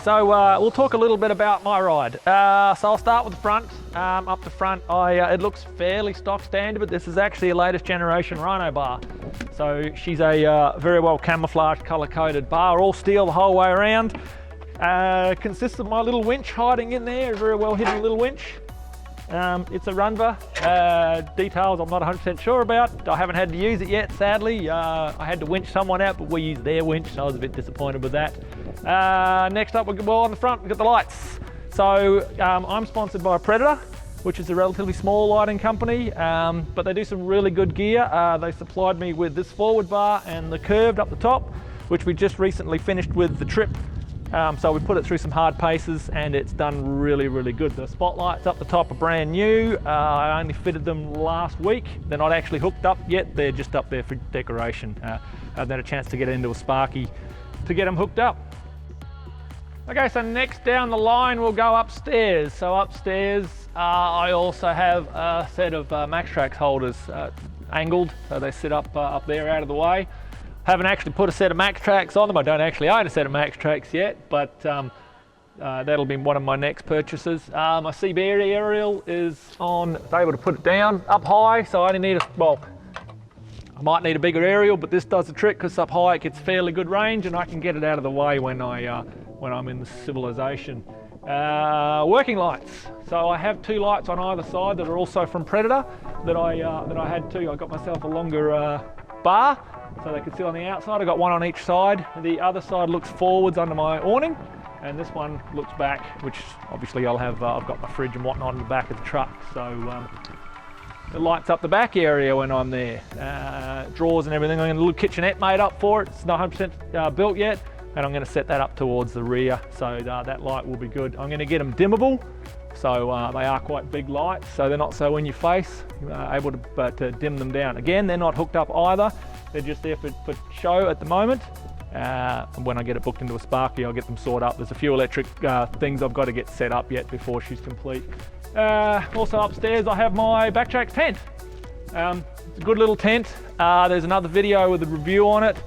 so we'll talk a little bit about my ride. So I'll start with the front. Up the front, it looks fairly stock standard, but this is actually a latest generation Rhino bar. So she's a very well camouflaged, color-coded bar, all steel the whole way around. Consists of my little winch hiding in there, a very well hidden little winch. It's a Runva. Details I'm not 100% sure about. I haven't had to use it yet, sadly. I had to winch someone out, but we used their winch, so I was a bit disappointed with that. Next up, on the front, we've got the lights. So I'm sponsored by Predator, which is a relatively small lighting company, but they do some really good gear. They supplied me with this forward bar and the curved up the top, which we just recently finished with the trip. So we put it through some hard paces and it's done really, really good. The spotlights up the top are brand new. I only fitted them last week. They're not actually hooked up yet. They're just up there for decoration. I haven't had a chance to get into a Sparky to get them hooked up. Okay, so next down the line we'll go upstairs. So upstairs I also have a set of MaxTrax holders angled, so they sit up there out of the way. Haven't actually put a set of MaxTrax on them. I don't actually own a set of MaxTrax yet, but that'll be one of my next purchases. My CB aerial is on, it's able to put it down up high, so I only need I might need a bigger aerial, but this does the trick because up high it gets fairly good range and I can get it out of the way when I'm in the civilization. Working lights. So I have two lights on either side that are also from Predator that I had too. I got myself a longer bar so they could sit on the outside. I got one on each side. The other side looks forwards under my awning, and this one looks back, which obviously I'll have. I've got my fridge and whatnot in the back of the truck, so it lights up the back area when I'm there. Drawers and everything. I'm got a little kitchenette made up for it. It's not 100% built yet, and I'm going to set that up towards the rear, so that light will be good. I'm going to get them dimmable. So they are quite big lights, so they're not so in your face, able to dim them down. Again, they're not hooked up either. They're just there for show at the moment. When I get it booked into a Sparky, I'll get them sorted up. There's a few electric things I've got to get set up yet before she's complete. Also upstairs, I have my Backtrack tent. It's a good little tent. There's another video with a review on it.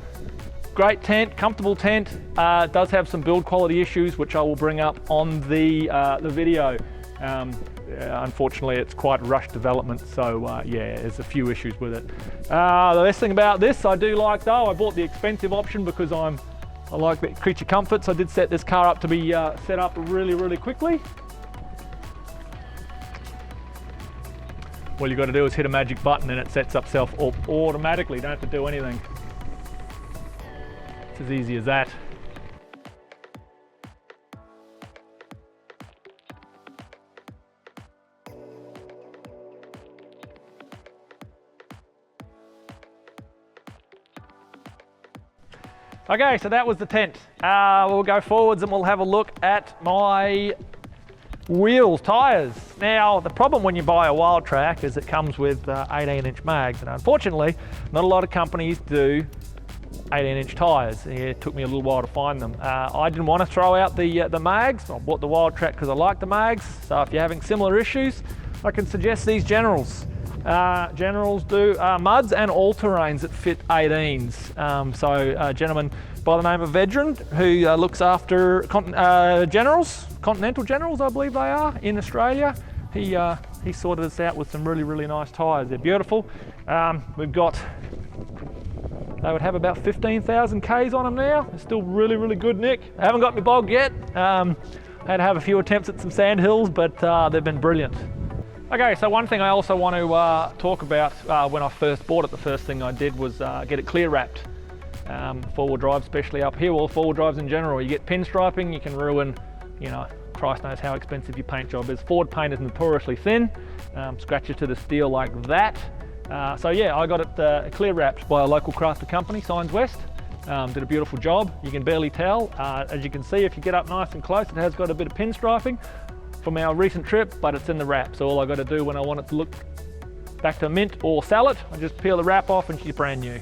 Great tent, comfortable tent. It does have some build quality issues, which I will bring up on the video. Unfortunately, it's quite rushed development, so yeah, there's a few issues with it. The best thing about this, I do like though, I bought the expensive option because I like the creature comforts. I did set this car up to be set up really, really quickly. All you got to do is hit a magic button and it sets up self automatically. You don't have to do anything. It's as easy as that. Okay, so that was the tent. We'll go forwards and we'll have a look at my wheels, tyres. Now, the problem when you buy a WildTrak is it comes with 18-inch mags, and unfortunately, not a lot of companies do 18-inch tyres. It took me a little while to find them. I didn't want to throw out the mags. I bought the WildTrak because I like the mags. So if you're having similar issues, I can suggest these Generals. Generals do muds and all-terrains that fit 18s. So a gentleman by the name of Vedran who looks after Continental Generals, I believe they are, in Australia. He sorted us out with some really, really nice tyres. They're beautiful. We've got, they would have about 15,000 Ks on them now. They're still really, really good nick. I haven't got me bogged yet. I had to have a few attempts at some sand hills, but they've been brilliant. Okay, so one thing I also want to talk about when I first bought it, the first thing I did was get it clear wrapped. Four-wheel drive, especially up here, well, four-wheel drives in general. You get pinstriping, you can ruin, you know, Christ knows how expensive your paint job is. Ford paint is notoriously thin, scratches to the steel like that. So yeah, I got it clear wrapped by a local crafter company, Signs West. Did a beautiful job. You can barely tell. As you can see, if you get up nice and close, it has got a bit of pinstriping from our recent trip, but it's in the wrap. So all I got to do when I want it to look back to mint or salad, I just peel the wrap off and she's brand new.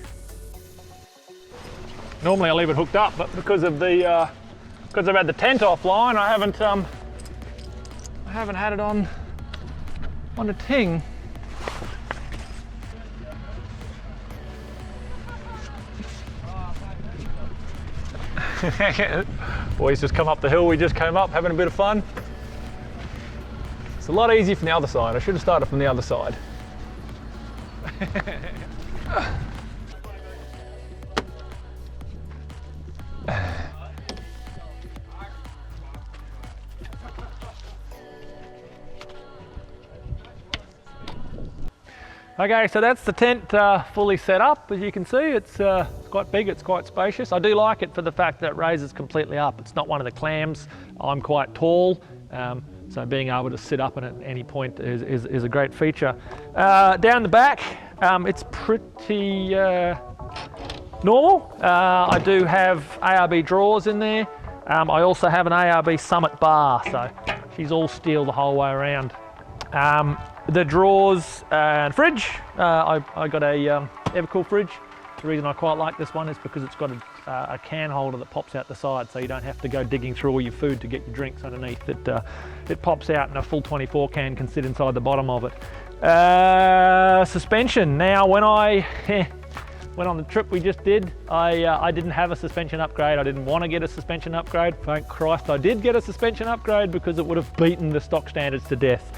Normally I leave it hooked up, but because I've had the tent offline, I haven't had it on a ting. Boys just come up the hill we just came up, having a bit of fun. It's a lot easier from the other side. I should have started from the other side. Okay, so that's the tent fully set up. As you can see, it's quite big, it's quite spacious. I do like it for the fact that it raises completely up. It's not one of the clams. I'm quite tall, so being able to sit up at any point is a great feature. Down the back, it's pretty normal. I do have ARB drawers in there. I also have an ARB Summit bar, so she's all steel the whole way around. The drawers and fridge, I got a Evercool fridge. The reason I quite like this one is because it's got a can holder that pops out the side, so you don't have to go digging through all your food to get your drinks underneath. It pops out and a full 24 can sit inside the bottom of it. Suspension. Now when I went on the trip we just did, I didn't have a suspension upgrade. I didn't want to get a suspension upgrade. Thank Christ I did get a suspension upgrade, because it would have beaten the stock standards to death.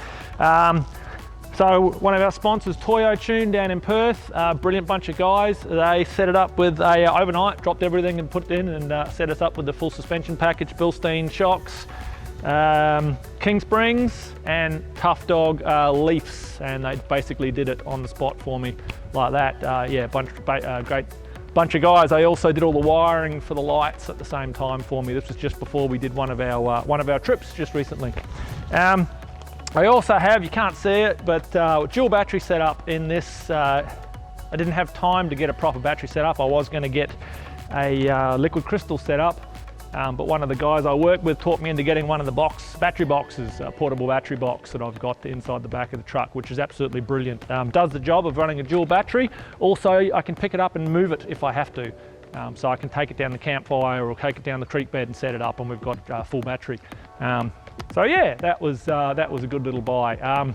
So one of our sponsors, Toyo Tune down in Perth, brilliant bunch of guys. They set it up with overnight, dropped everything and put it in, and set us up with the full suspension package, Bilstein shocks, King Springs and Tough Dog leafs, and they basically did it on the spot for me like that. Yeah, great bunch of guys. They also did all the wiring for the lights at the same time for me. This was just before we did one of our trips just recently. I also have, you can't see it, but dual battery setup in this. I didn't have time to get a proper battery setup. I was going to get a liquid crystal setup, but one of the guys I work with taught me into getting one of the battery boxes, a portable battery box that I've got inside the back of the truck, which is absolutely brilliant. Does the job of running a dual battery. Also, I can pick it up and move it if I have to. So I can take it down the campfire or take it down the creek bed and set it up, and we've got full battery. So yeah, that was a good little buy.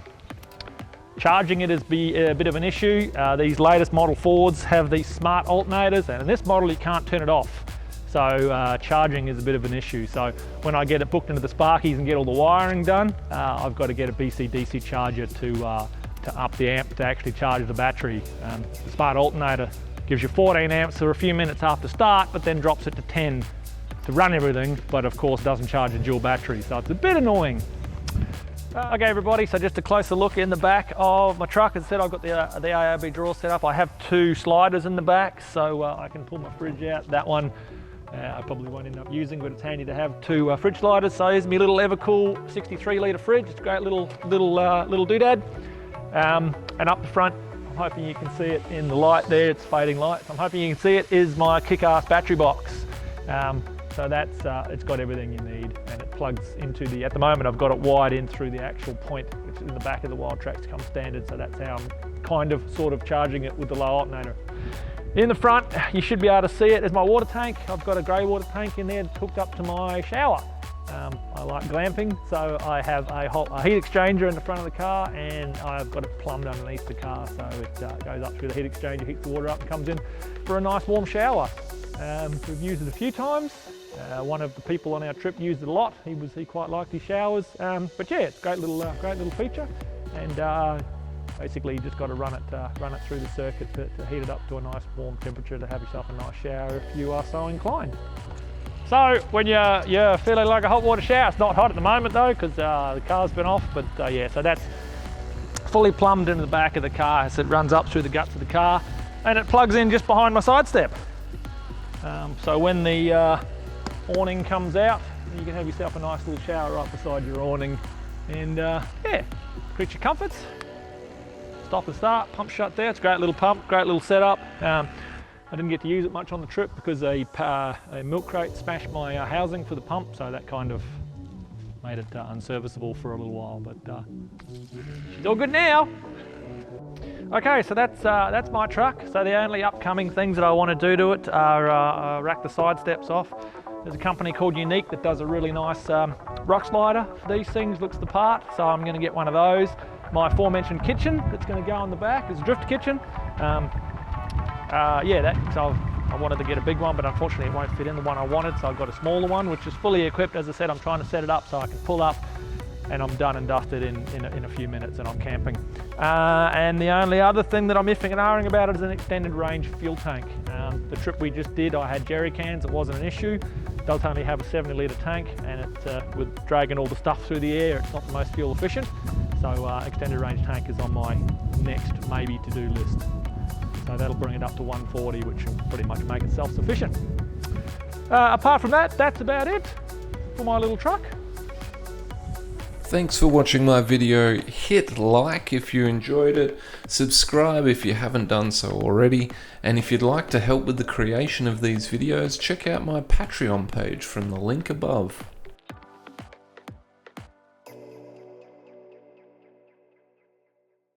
Charging it is a bit of an issue. These latest Model 4s have these smart alternators, and in this model you can't turn it off. So charging is a bit of an issue. So when I get it booked into the Sparkies and get all the wiring done, I've got to get a BC-DC charger to up the amp to actually charge the battery. The smart alternator gives you 14 amps for a few minutes after start, but then drops it to 10 to run everything, but of course doesn't charge a dual battery, so it's a bit annoying. Okay everybody, so just a closer look in the back of my truck. As I said, I've got the ARB drawer set up. I have two sliders in the back, so I can pull my fridge out. That one I probably won't end up using, but it's handy to have two fridge sliders. So here's my little Evercool 63 litre fridge. It's a great little doodad. And up the front, I'm hoping you can see it in the light there, it's fading light. I'm hoping you can see it, is my kick-ass battery box. So that's, it's got everything you need, and it plugs into at the moment I've got it wired in through the actual point, which is in the back of the WildTrak to come standard, so that's how I'm sort of charging it with the low alternator. In the front, you should be able to see it, there's my water tank. I've got a grey water tank in there hooked up to my shower. I like glamping, so I have a heat exchanger in the front of the car, and I've got it plumbed underneath the car, so it goes up through the heat exchanger, heats the water up and comes in for a nice warm shower. We've used it a few times. One of the people on our trip used it a lot. He quite liked his showers. But yeah, it's a great little feature. And basically, you just got to run it through the circuit to heat it up to a nice warm temperature to have yourself a nice shower if you are so inclined. So when you're feeling like a hot water shower, it's not hot at the moment though, because the car's been off. But yeah, so that's fully plumbed into the back of the car, so it runs up through the guts of the car, and it plugs in just behind my side step. So when the awning comes out, you can have yourself a nice little shower right beside your awning, and yeah, creature comforts. Stop and start, pump shut there. It's a great little pump, great little setup. I didn't get to use it much on the trip because a milk crate smashed my housing for the pump, so that kind of made it unserviceable for a little while, but it's all good now. Okay, so that's my truck. So the only upcoming things that I want to do to it are rack the side steps off. There's a company called Unique that does a really nice rock slider for these things, looks the part, so I'm going to get one of those. My aforementioned kitchen that's going to go on the back is a drift kitchen. Yeah, so I wanted to get a big one, but unfortunately it won't fit in the one I wanted, so I've got a smaller one, which is fully equipped. As I said, I'm trying to set it up so I can pull up, and I'm done and dusted in a few minutes, and I'm camping. And the only other thing that I'm iffing and ahhing about is an extended range fuel tank. The trip we just did, I had jerry cans, it wasn't an issue. It does only have a 70 litre tank, and with dragging all the stuff through the air, it's not the most fuel efficient. So extended range tank is on my next maybe to-do list. So that'll bring it up to 140, which will pretty much make it self-sufficient. Apart from that, that's about it for my little truck. Thanks for watching my video. Hit like if you enjoyed it, subscribe if you haven't done so already, and if you'd like to help with the creation of these videos, check out my Patreon page from the link above.